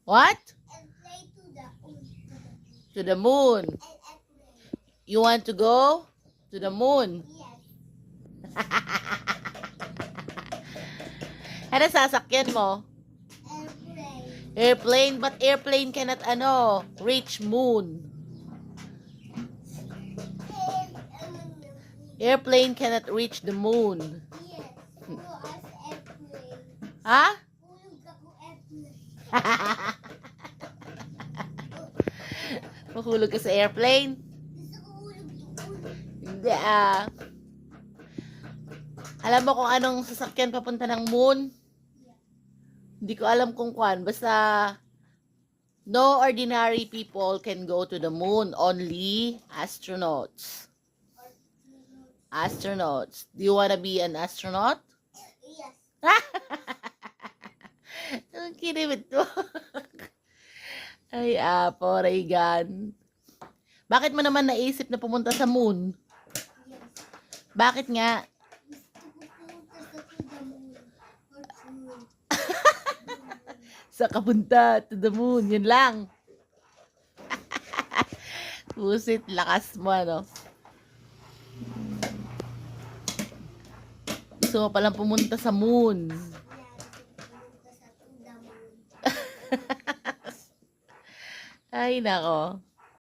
What? Airplane To the moon. airplane. You want to go to the moon? Yes. Ano sasakyan mo? Airplane. Airplane, but airplane cannot reach moon. Airplane cannot reach the moon. Yes. Pulo as airplane. Ha? Pulog ako airplane. Mahulog ka sa airplane? Gusto ko hulog doon. Hindi ah. Alam mo kung anong sasakyan papunta ng moon? Hindi ko alam kung kwan. Basta, no ordinary people can go to the moon. Only astronauts. Astronauts. Do you wanna be an astronaut? Yes. Ang kinibit mo. Ay, Apo, Reagan. Bakit mo naman naisip na pumunta sa moon? Yes. Bakit nga? Gusto ko pumunta sa to the moon. Or moon. Sa kapunta to the moon. Yun lang. Pusit, lakas mo, ano? Gusto mo palang pumunta sa moon. Yeah, gusto ko pumunta sa to the moon. Ay, nako.